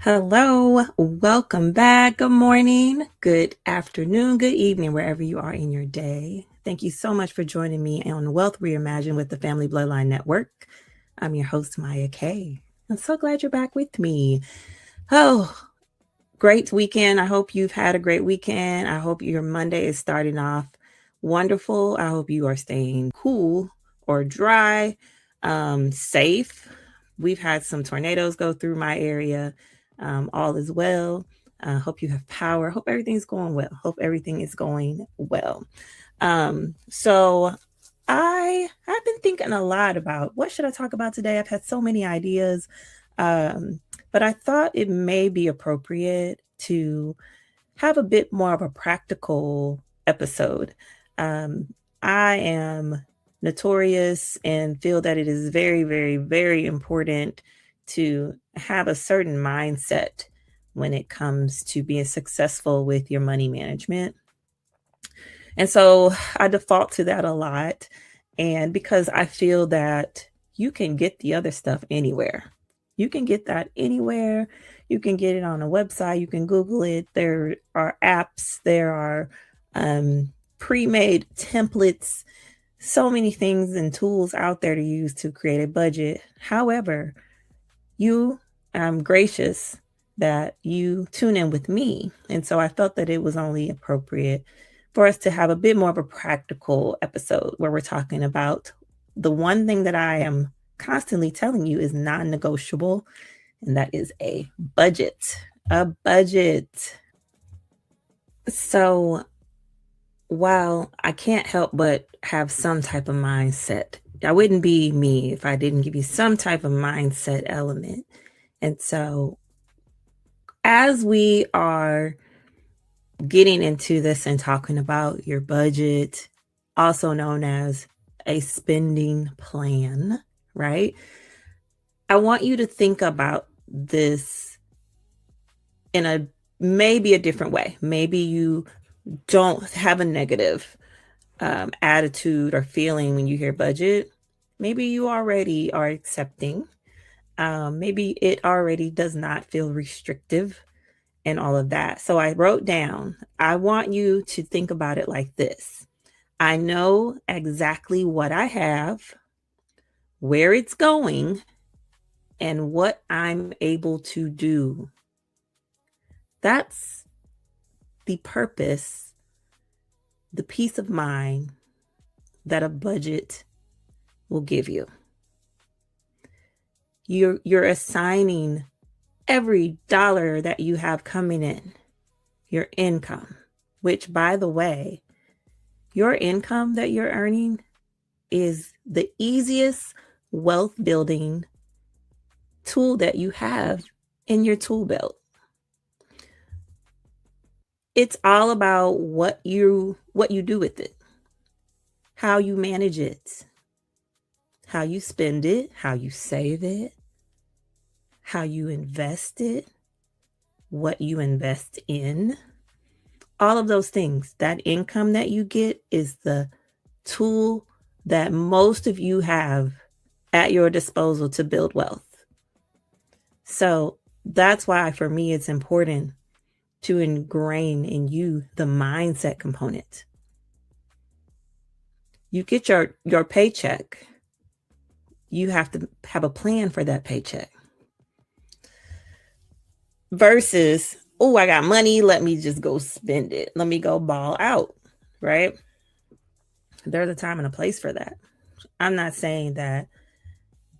Hello, welcome back. Good morning, good afternoon, good evening, wherever you are in your day. Thank you so much for joining me on Wealth Reimagined with the Family Bloodline Network. I'm your host, Maya Kay. I'm so glad you're back with me. Oh, great weekend. I hope you've had a great weekend. I hope your Monday is starting off wonderful. I hope you are staying cool or dry, safe. We've had some tornadoes go through my area. All is well. Hope you have power. Hope everything's going well. Hope everything is going well. So I have been thinking a lot about what should I talk about today. I've had so many ideas, but I thought it may be appropriate to have a bit more of a practical episode. Um, I am notorious and feel that it is very, very, very important to have a certain mindset when it comes to being successful with your money management. And so I default to that a lot. And because I feel that you can get the other stuff anywhere, you can get that anywhere. You can get it on a website, you can Google it. There are apps, there are pre made templates, so many things and tools out there to use to create a budget. However, I'm gracious that you tune in with me. And so I felt that it was only appropriate for us to have a bit more of a practical episode where we're talking about the one thing that I am constantly telling you is non negotiable, and that is a budget. A budget. So while I can't help but have some type of mindset, I wouldn't be me if I didn't give you some type of mindset element. And so as we are getting into this and talking about your budget, also known as a spending plan, right? I want you to think about this in a maybe a different way. Maybe you don't have a negative attitude or feeling when you hear budget. Maybe you already are accepting. Maybe it already does not feel restrictive and all of that. So I wrote down, I want you to think about it like this. I know exactly what I have, where it's going, and what I'm able to do. That's the purpose, the peace of mind that a budget will give you. You're assigning every dollar that you have coming in, your income, which, by the way, your income that you're earning is the easiest wealth building tool that you have in your tool belt. It's all about what you do with it, how you manage it, how you spend it, how you save it, how you invest it, what you invest in. All of those things. That income that you get is the tool that most of you have at your disposal to build wealth. So that's why for me it's important to ingrain in you the mindset component. You get your paycheck. You have to have a plan for that paycheck. Versus, oh, I got money, let me just go spend it. Let me go ball out, right? There's a time and a place for that. I'm not saying that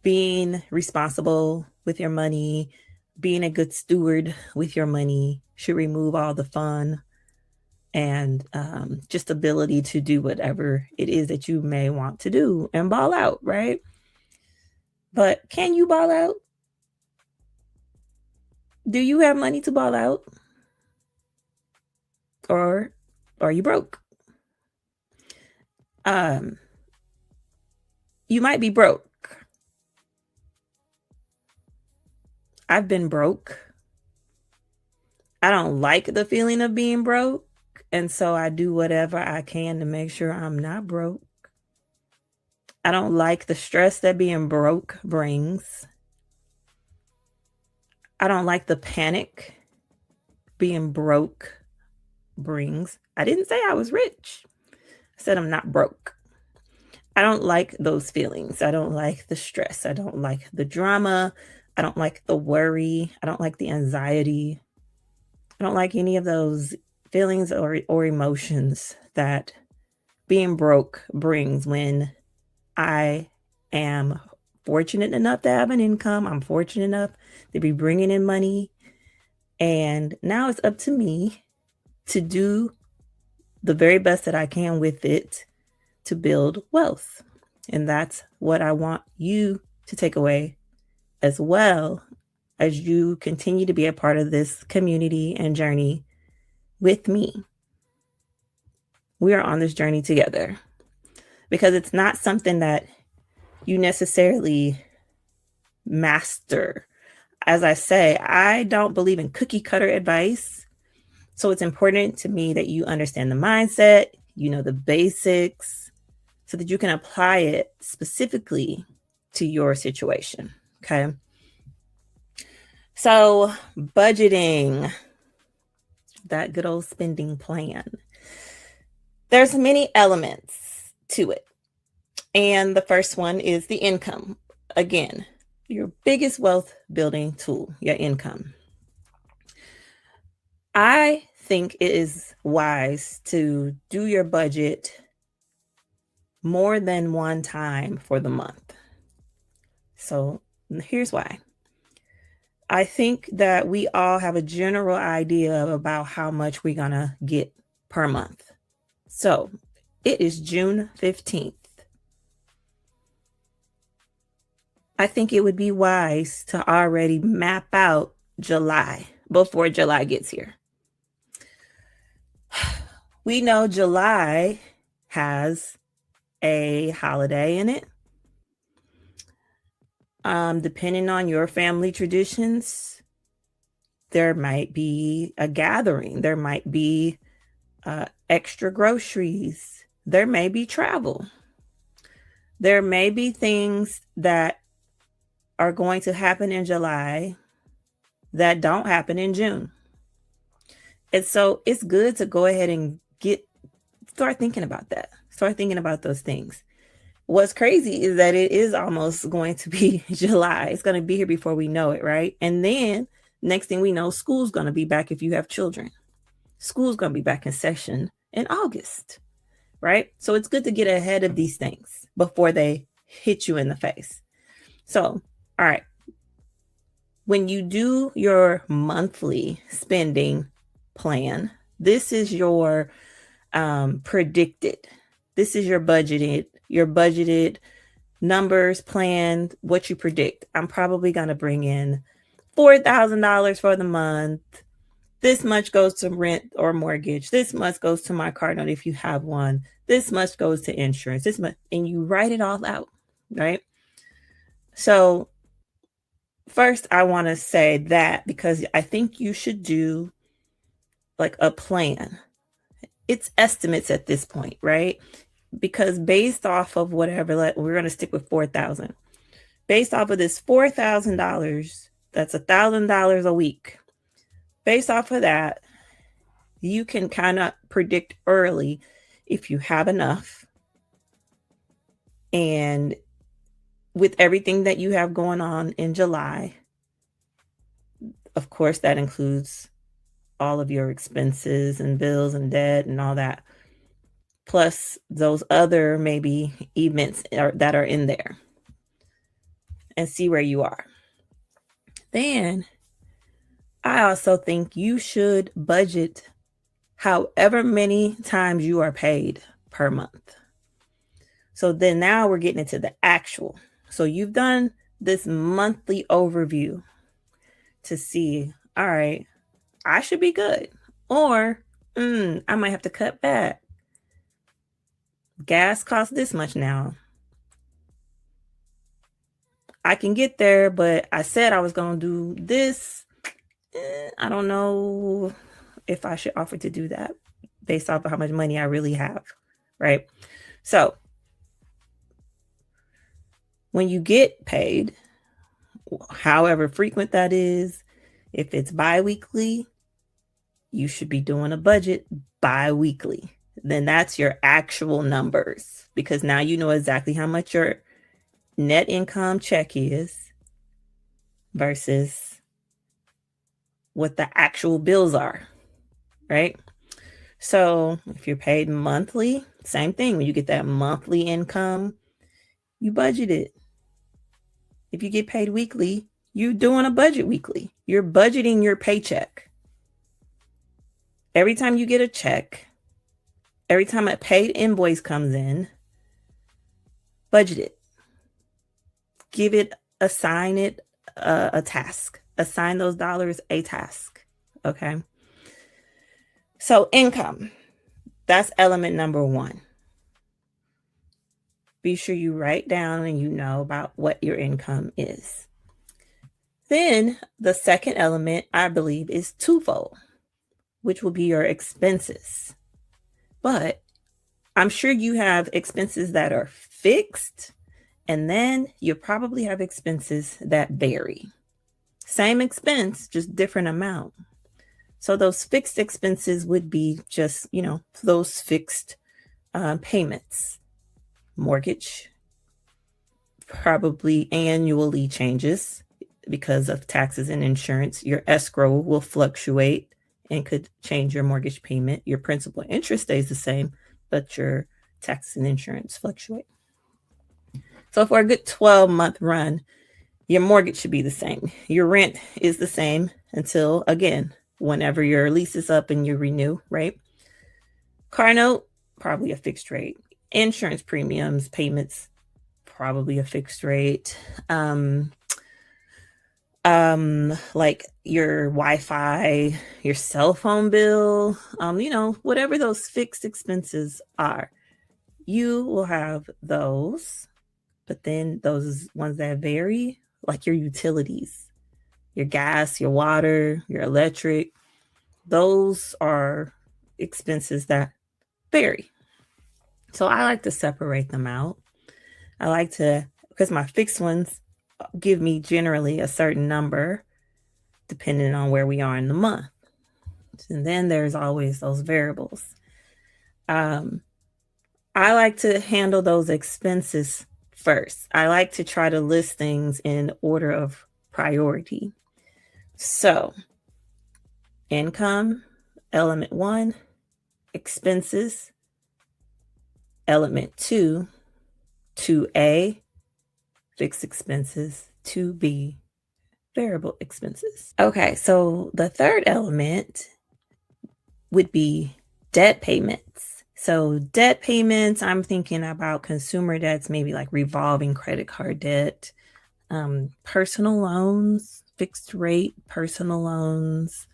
being responsible with your money, being a good steward with your money should remove all the fun and just ability to do whatever it is that you may want to do and ball out, right? But can you ball out? Do you have money to ball out? Or are you broke? You might be broke. I've been broke. I don't like the feeling of being broke. And so I do whatever I can to make sure I'm not broke. I don't like the stress that being broke brings. I don't like the panic being broke brings. I didn't say I was rich. I said I'm not broke. I don't like those feelings. I don't like the stress. I don't like the drama. I don't like the worry. I don't like the anxiety. I don't like any of those feelings or emotions that being broke brings when I am fortunate enough to have an income. I'm fortunate enough to be bringing in money. And now it's up to me to do the very best that I can with it to build wealth. And that's what I want you to take away as well as you continue to be a part of this community and journey with me. We are on this journey together because it's not something that you necessarily master. As I say, I don't believe in cookie cutter advice. So it's important to me that you understand the mindset, you know, the basics, so that you can apply it specifically to your situation. Okay. So budgeting, that good old spending plan. There's many elements to it. And the first one is the income. Again, your biggest wealth building tool, your income. I think it is wise to do your budget more than one time for the month. So here's why. I think that we all have a general idea about how much we're going to get per month. So it is June 15th. I think it would be wise to already map out July before July gets here. We know July has a holiday in it. Depending on your family traditions, there might be a gathering. There might be extra groceries. There may be travel. There may be things that are going to happen in July that don't happen in June. And so it's good to go ahead and start thinking about that. Start thinking about those things. What's crazy is that it is almost going to be July. It's going to be here before we know it, right? And then next thing we know, school's going to be back if you have children. School's going to be back in session in August, right? So it's good to get ahead of these things before they hit you in the face. So, all right. When you do your monthly spending plan, this is your predicted. This is your budgeted numbers planned, what you predict. I'm probably going to bring in $4,000 for the month. This much goes to rent or mortgage. This much goes to my car note if you have one. This much goes to insurance. This much, and you write it all out, right? So first, I want to say that because I think you should do like a plan. It's estimates at this point, right? Because based off of whatever, we're going to stick with 4,000. Based off of this $4,000, that's $1,000 a week. Based off of that, you can kind of predict early if you have enough. And with everything that you have going on in July, of course, that includes all of your expenses and bills and debt and all that, plus those other maybe events that are in there, and see where you are. Then I also think you should budget however many times you are paid per month. So then now we're getting into the actual. So you've done this monthly overview to see, all right, I should be good. Or I might have to cut back. Gas costs this much now. I can get there, but I said I was going to do this. I don't know if I should offer to do that based off of how much money I really have, right? So when you get paid, however frequent that is, If it's bi-weekly, you should be doing a budget bi-weekly. Then that's your actual numbers, because now you know exactly how much your net income check is versus what the actual bills are, right? So if you're paid monthly, same thing. When you get that monthly income, you budget it. If you get paid weekly, you're doing a budget weekly. You're budgeting your paycheck. Every time you get a check, every time a paid invoice comes in, budget it. Give it, assign it a task. Assign those dollars a task. Okay. So income, that's element number one. Be sure you write down and you know about what your income is. Then the second element, I believe, is twofold, which will be your expenses. But I'm sure you have expenses that are fixed, and then you probably have expenses that vary. Same expense, just different amount. So those fixed expenses would be just, those fixed payments. Mortgage probably annually changes because of taxes and insurance. Your escrow will fluctuate and could change your mortgage payment. Your principal interest stays the same, but your taxes and insurance fluctuate. So for a good 12-month run, your mortgage should be the same. Your rent is the same until, again, whenever your lease is up and you renew, right? Car note, probably a fixed rate. Insurance premiums, payments, probably a fixed rate. Like your Wi-Fi, your cell phone bill, whatever those fixed expenses are, you will have those. But then those ones that vary, like your utilities, your gas, your water, your electric, those are expenses that vary. So I like to separate them out. I like to, because my fixed ones give me generally a certain number depending on where we are in the month. And then there's always those variables. I like to handle those expenses first. I like to try to list things in order of priority. So, income, element 1, expenses, element 2, 2A, fixed expenses, 2B, variable expenses. Okay, so the third element would be debt payments. So debt payments, I'm thinking about consumer debts, maybe like revolving credit card debt, personal loans, fixed rate personal loans.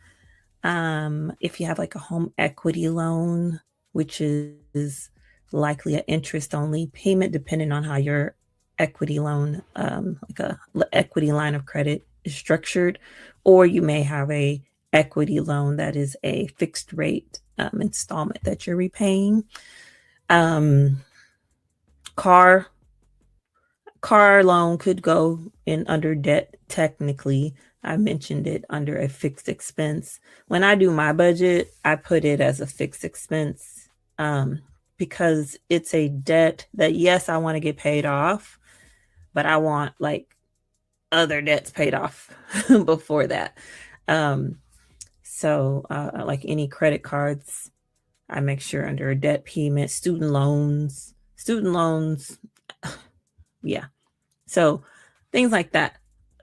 If you have like a home equity loan, which is likely an interest only payment, depending on how your equity loan, like a equity line of credit is structured, or you may have a equity loan that is a fixed rate installment that you're repaying. Car loan could go in under debt technically. I mentioned it under a fixed expense. When I do my budget, I put it as a fixed expense because it's a debt that, yes, I want to get paid off, but I want like other debts paid off before that. So like any credit cards, I make sure under a debt payment, student loans, yeah. So things like that.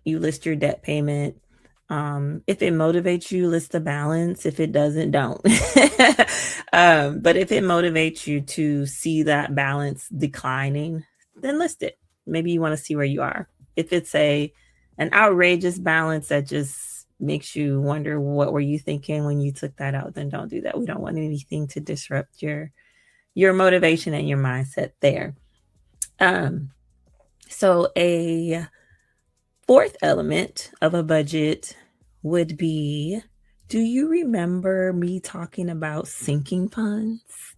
You list your debt payment. If it motivates you, list the balance. If it doesn't, don't. But if it motivates you to see that balance declining, then list it. Maybe you want to see where you are. If it's an outrageous balance that just makes you wonder what were you thinking when you took that out, then don't do that. We don't want anything to disrupt your motivation and your mindset there. So a fourth element of a budget would be, do you remember me talking about sinking funds?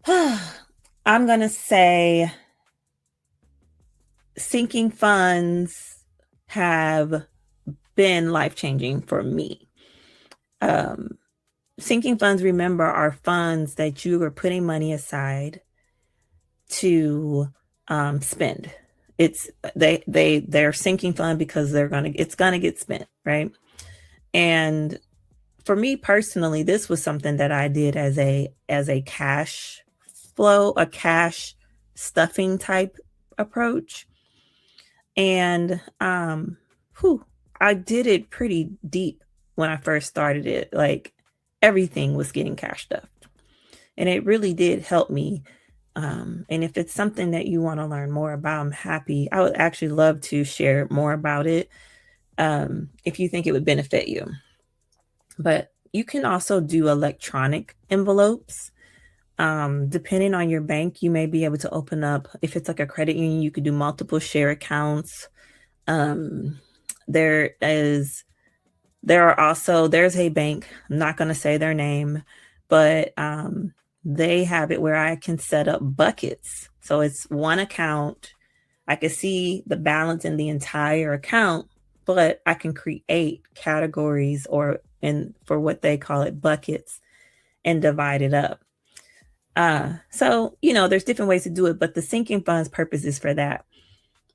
I'm going to say sinking funds have been life-changing for me. Sinking funds, remember, are funds that you are putting money aside to spend. They're sinking fund because it's gonna get spent, right? And for me personally, this was something that I did as a cash flow, a cash stuffing type approach. And I did it pretty deep when I first started it. Like, everything was getting cash stuffed. And it really did help me. And if it's something that you want to learn more about, I'm happy. I would actually love to share more about it if you think it would benefit you. But you can also do electronic envelopes. Depending on your bank, you may be able to open up, if it's like a credit union, you could do multiple share accounts. There's a bank, I'm not going to say their name, but they have it where I can set up buckets. So it's one account. I can see the balance in the entire account, but I can create categories for what they call it, buckets, and divide it up. So, there's different ways to do it, but the sinking funds purpose is for that.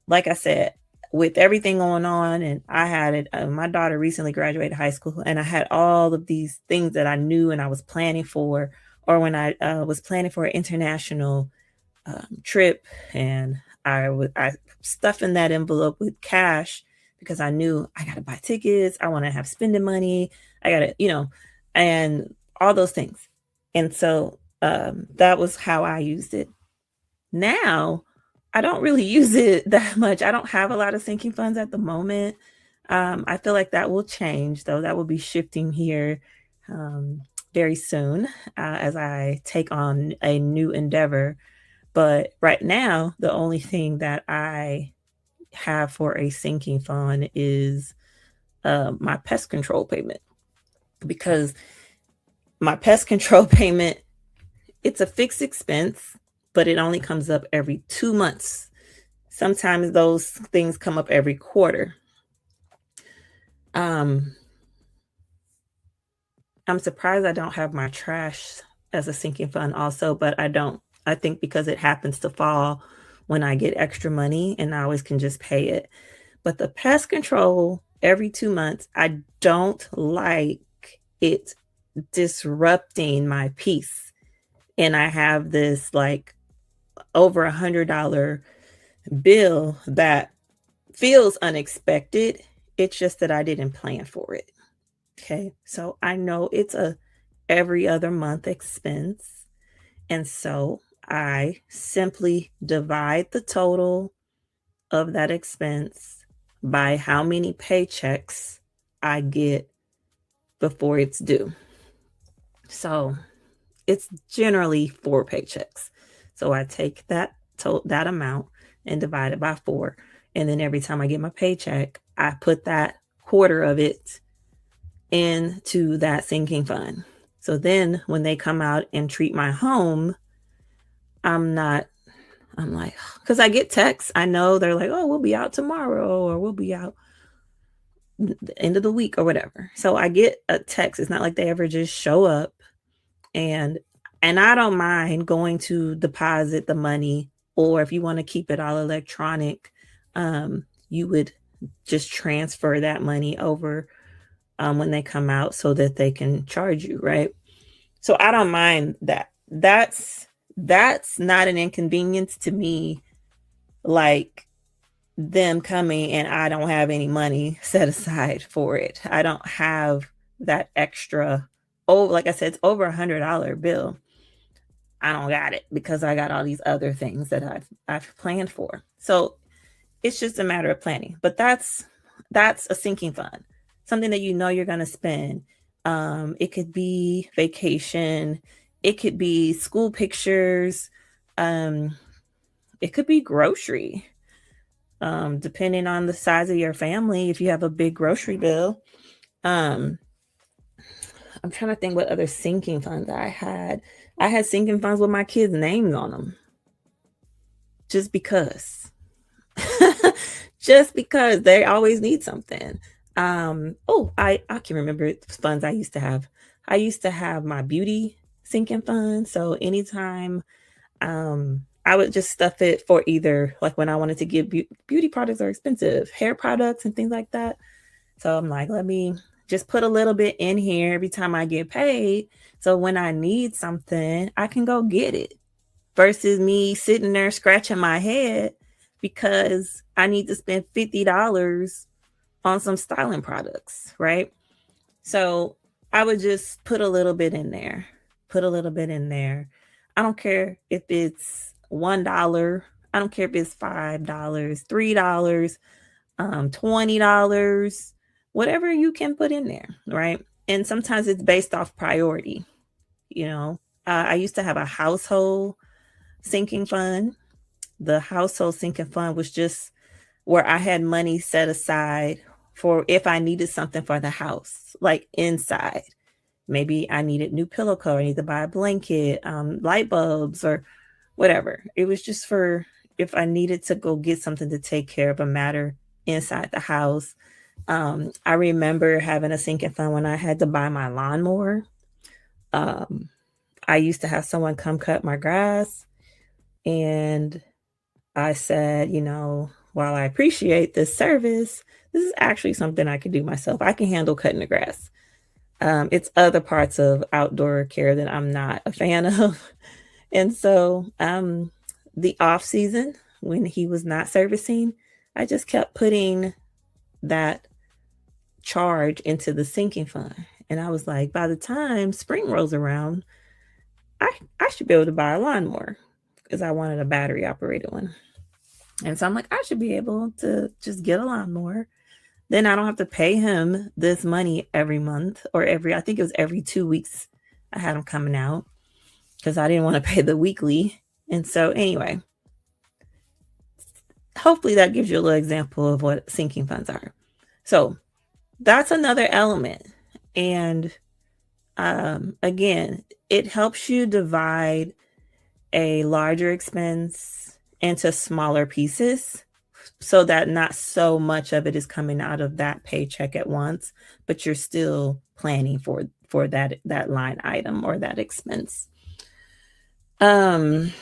Like I said, with everything going on, and I had it, my daughter recently graduated high school, and I had all of these things that I knew and I was planning for, or when I was planning for an international trip, and I stuffed in that envelope with cash because I knew I got to buy tickets. I want to have spending money. I got to, and all those things. And so that was how I used it. Now, I don't really use it that much. I don't have a lot of sinking funds at the moment. I feel like that will change, though. That will be shifting here very soon as I take on a new endeavor. But right now, the only thing that I have for a sinking fund is my pest control payment. Because my pest control payment, it's a fixed expense, but it only comes up every 2 months. Sometimes those things come up every quarter. I'm surprised I don't have my trash as a sinking fund also, but I don't. I think because it happens to fall when I get extra money and I always can just pay it. But the pest control every 2 months, I don't like it disrupting my peace. And I have this like over $100 bill that feels unexpected. It's just that I didn't plan for it. Okay. So I know it's a every other month expense. And so I simply divide the total of that expense by how many paychecks I get before it's due. So it's generally 4 paychecks. So I take that amount and divide it by 4. And then every time I get my paycheck, I put that quarter of it into that sinking fund. So then when they come out and treat my home, I'm like, because I get texts. I know they're like, oh, we'll be out tomorrow, or we'll be out the end of the week or whatever. So I get a text. It's not like they ever just show up. And I don't mind going to deposit the money, or if you want to keep it all electronic, you would just transfer that money over when they come out so that they can charge you, right? So I don't mind that. That's not an inconvenience to me, like them coming and I don't have any money set aside for it. I don't have that extra. Oh, like I said, it's over $100 bill. I don't got it because I got all these other things that I've planned for. So it's just a matter of planning. But that's a sinking fund, something that you know you're going to spend. It could be vacation. It could be school pictures. It could be grocery. Depending on the size of your family, if you have a big grocery bill. I'm trying to think what other sinking funds I had. I had sinking funds with my kids' names on them. Just because. Just because they always need something. I can remember funds I used to have. I used to have my beauty sinking fund. So anytime I would just stuff it for either like when I wanted to give beauty products are expensive, hair products and things like that. So I'm like, let me just put a little bit in here every time I get paid. So when I need something, I can go get it versus me sitting there scratching my head because I need to spend $50 on some styling products, right? So I would just put a little bit in there, put a little bit in there. I don't care if it's $1. I don't care if it's $5, $3, $20, whatever you can put in there, right? And sometimes it's based off priority. You know, I used to have a household sinking fund. The household sinking fund was just where I had money set aside for if I needed something for the house, like inside. Maybe I needed new pillow cover, I need to buy a blanket, light bulbs, or whatever. It was just for if I needed to go get something to take care of a matter inside the house. I remember having a sinking fund when I had to buy my lawnmower. Um, I used to have someone come cut my grass, and I said, while I appreciate this service, this is actually something I can do myself. I can handle cutting the grass. It's other parts of outdoor care that I'm not a fan of. And so the off season, when he was not servicing, I just kept putting that charge into the sinking fund. And I was like, by the time spring rolls around, I should be able to buy a lawnmower because I wanted a battery operated one. And so I'm like, I should be able to just get a lawnmower. Then I don't have to pay him this money every month or I think it was every 2 weeks I had him coming out because I didn't want to pay the weekly. And so anyway, hopefully that gives you a little example of what sinking funds are. So that's another element. And again, it helps you divide a larger expense into smaller pieces so that not so much of it is coming out of that paycheck at once, but you're still planning for that line item or that expense. Let's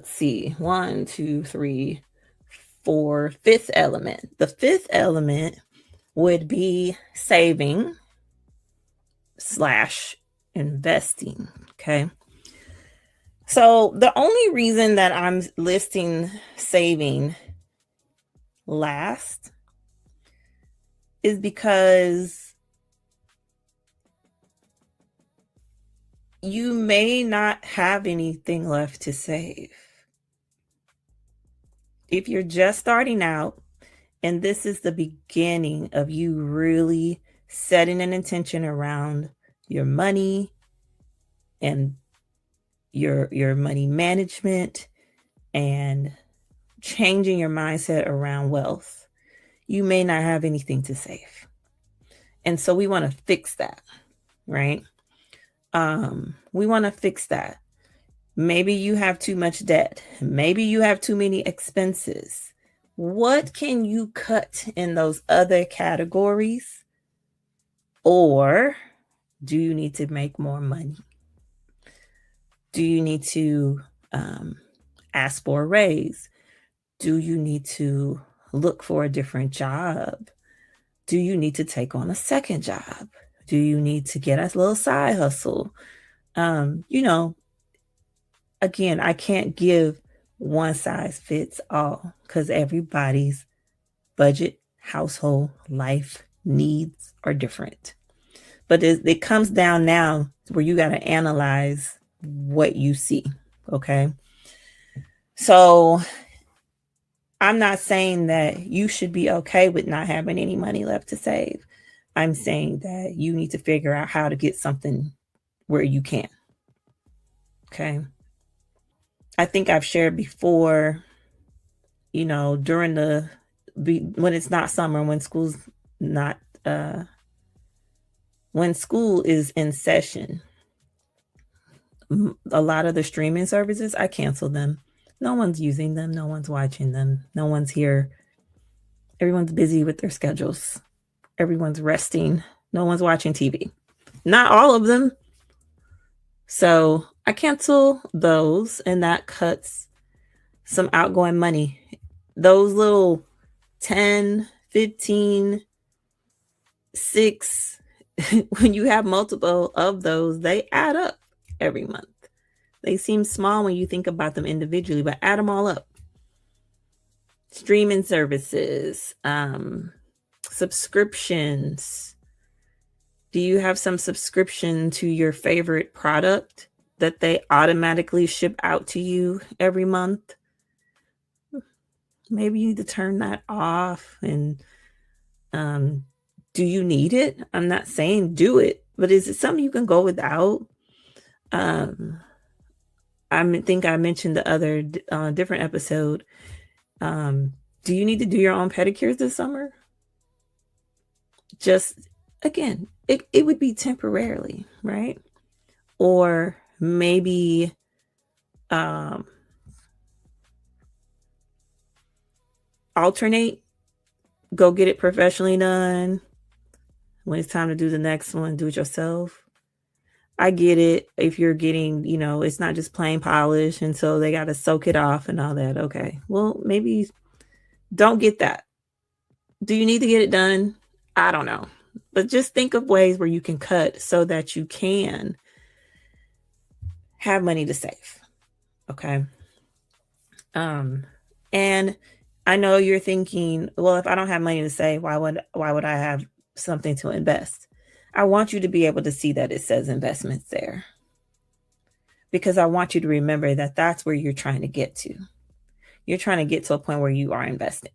see, 1, 2, 3, 4, fifth element. The fifth element would be saving / investing. Okay. So the only reason that I'm listing saving last is because you may not have anything left to save. If you're just starting out and this is the beginning of you really setting an intention around your money and your money management and changing your mindset around wealth, you may not have anything to save. And so we want to fix that, right? We want to fix that. Maybe you have too much debt. Maybe you have too many expenses. What can you cut in those other categories? Or do you need to make more money? Do you need to ask for a raise? Do you need to look for a different job? Do you need to take on a second job? Do you need to get a little side hustle? Again, I can't give one size fits all because everybody's budget, household, life needs are different. But it comes down now where you got to analyze what you see. Okay. So I'm not saying that you should be okay with not having any money left to save. I'm saying that you need to figure out how to get something where you can. Okay. I think I've shared before, during when it's not summer, when school's not, when school is in session, a lot of the streaming services, I cancel them. No one's using them. No one's watching them. No one's here Everyone's busy with their schedules. Everyone's resting. No one's watching TV. Not all of them. So I cancel those, and that cuts some outgoing money. Those little 10, 15, 6, when you have multiple of those, they add up every month. They seem small when you think about them individually, but add them all up. Streaming services, subscriptions. Do you have some subscription to your favorite product that they automatically ship out to you every month? Maybe you need to turn that off. And do you need it? I'm not saying do it, but is it something you can go without? I think I mentioned the other different episode. Do you need to do your own pedicures this summer? Just, again, it would be temporarily, right? Or maybe alternate, go get it professionally done. When it's time to do the next one, do it yourself. I get it. If you're getting, it's not just plain polish, and so they got to soak it off and all that. Okay. Well, maybe don't get that. Do you need to get it done? I don't know. But just think of ways where you can cut so that you can have money to save. Okay. And I know you're thinking, well, if I don't have money to save, why would I have something to invest? I want you to be able to see that it says investments there, because I want you to remember that that's where you're trying to get to. You're trying to get to a point where you are investing.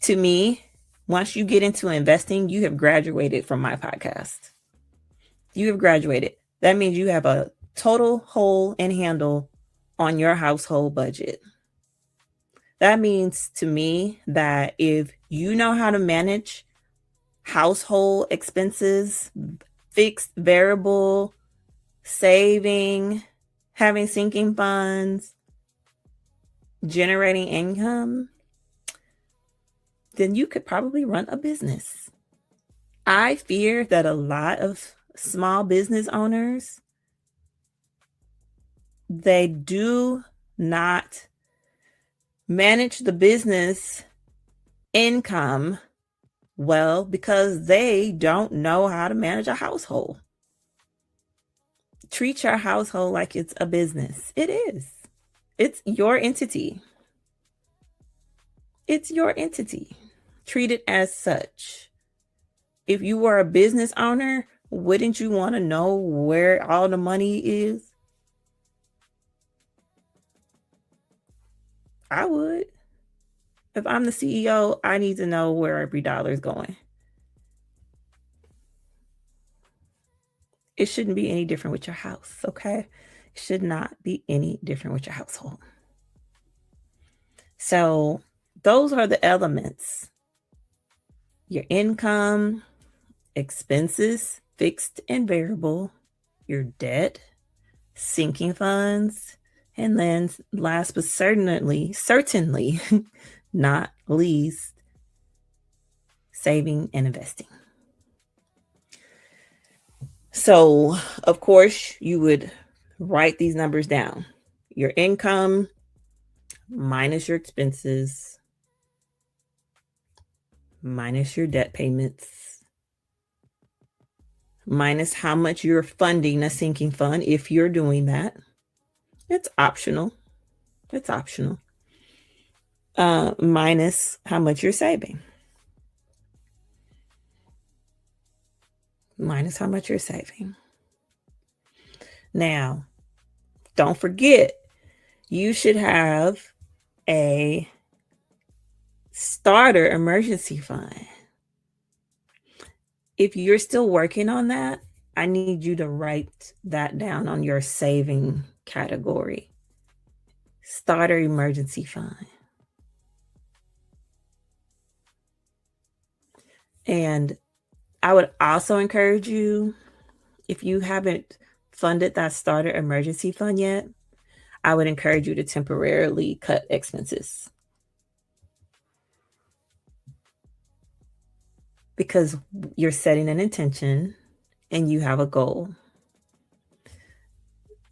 To me, once you get into investing, you have graduated from my podcast. You have graduated. That means you have a total hold and handle on your household budget. That means to me that if you know how to manage household expenses, fixed, variable, saving, having sinking funds, generating income, then you could probably run a business. I fear that a lot of small business owners, they do not manage the business income well because they don't know how to manage a household. Treat your household like it's a business. It is. It's your entity. It's your entity. Treat it as such. If you were a business owner, wouldn't you want to know where all the money is? I would. If I'm the CEO, I need to know where every dollar is going. It shouldn't be any different with your house, okay? It should not be any different with your household. So those are the elements. Your income, expenses, fixed and variable, your debt, sinking funds, and then last but certainly not least, saving and investing. So, of course, you would write these numbers down. Your income minus your expenses, minus your debt payments, minus how much you're funding a sinking fund if you're doing that. It's optional. It's optional. Minus how much you're saving. Minus how much you're saving. Now, don't forget, you should have a starter emergency fund. If you're still working on that, I need you to write that down on your saving category. Starter emergency fund. And I would also encourage you, if you haven't funded that starter emergency fund yet, I would encourage you to temporarily cut expenses. because you're setting an intention and you have a goal.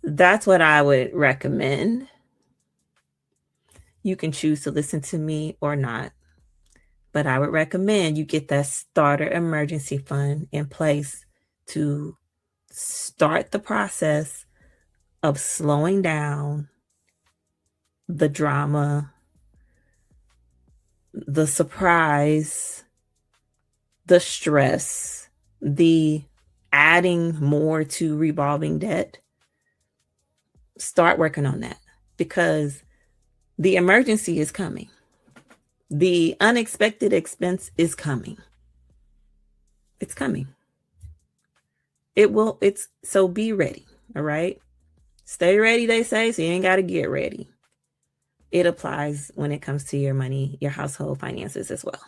That's what I would recommend. You can choose to listen to me or not, but I would recommend you get that starter emergency fund in place to start the process of slowing down the drama, the surprise, the stress, the adding more to revolving debt. Start working on that because the emergency is coming. The unexpected expense is coming. It's coming. So be ready. All right. Stay ready, they say, so you ain't got to get ready. It applies when it comes to your money, your household finances as well.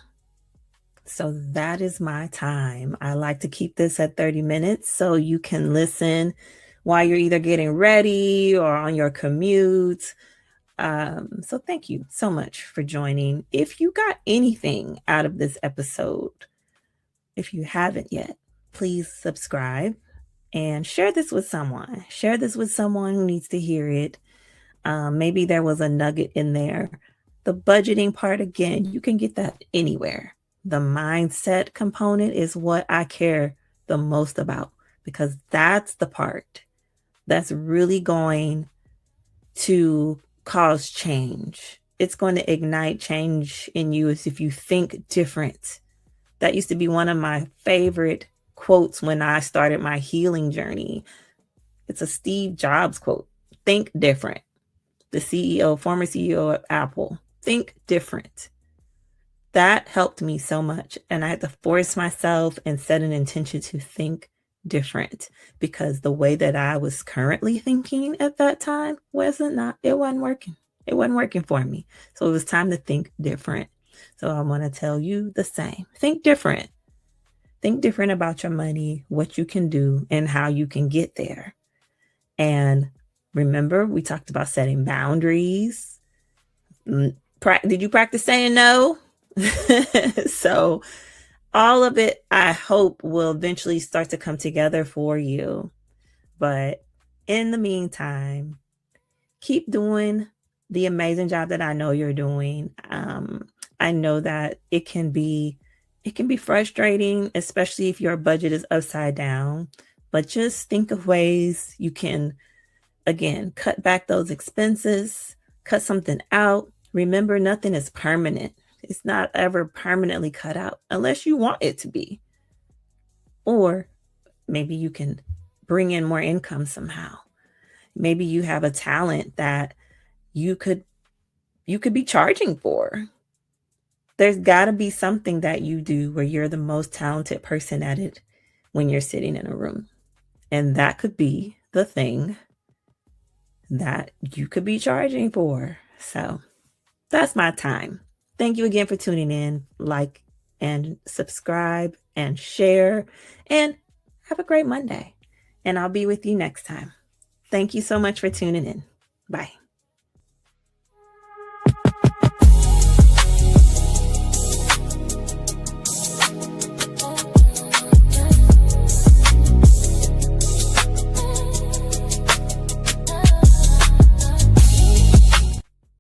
So that is my time. I like to keep this at 30 minutes so you can listen while you're either getting ready or on your commute. So thank you so much for joining. If you got anything out of this episode, if you haven't yet, please subscribe and share this with someone. Share this with someone who needs to hear it. Maybe there was a nugget in there. The budgeting part, again, you can get that anywhere. The mindset component is what I care the most about because that's the part that's really going to cause change. It's going to ignite change in you as if you think different. That used to be one of my favorite quotes when I started my healing journey. It's a Steve Jobs quote. Think different. The former CEO of Apple. Think different. That helped me so much. And I had to force myself and set an intention to think different because the way that I was currently thinking at that time wasn't working. It wasn't working for me. So it was time to think different. So I want to tell you the same. Think different. Think different about your money, what you can do, and how you can get there. And remember, we talked about setting boundaries. Did you practice saying no? So all of it, I hope, will eventually start to come together for you. But in the meantime, keep doing the amazing job that I know you're doing. I know that it can be frustrating, especially if your budget is upside down. But just think of ways you can, again, cut back those expenses, cut something out. Remember, nothing is permanent. It's not ever permanently cut out unless you want it to be. Or maybe you can bring in more income somehow. Maybe you have a talent that you could be charging for. There's got to be something that you do where you're the most talented person at it when you're sitting in a room. And that could be the thing that you could be charging for. So that's my time. Thank you again for tuning in. Like and subscribe and share. And have a great Monday. And I'll be with you next time. Thank you so much for tuning in. Bye.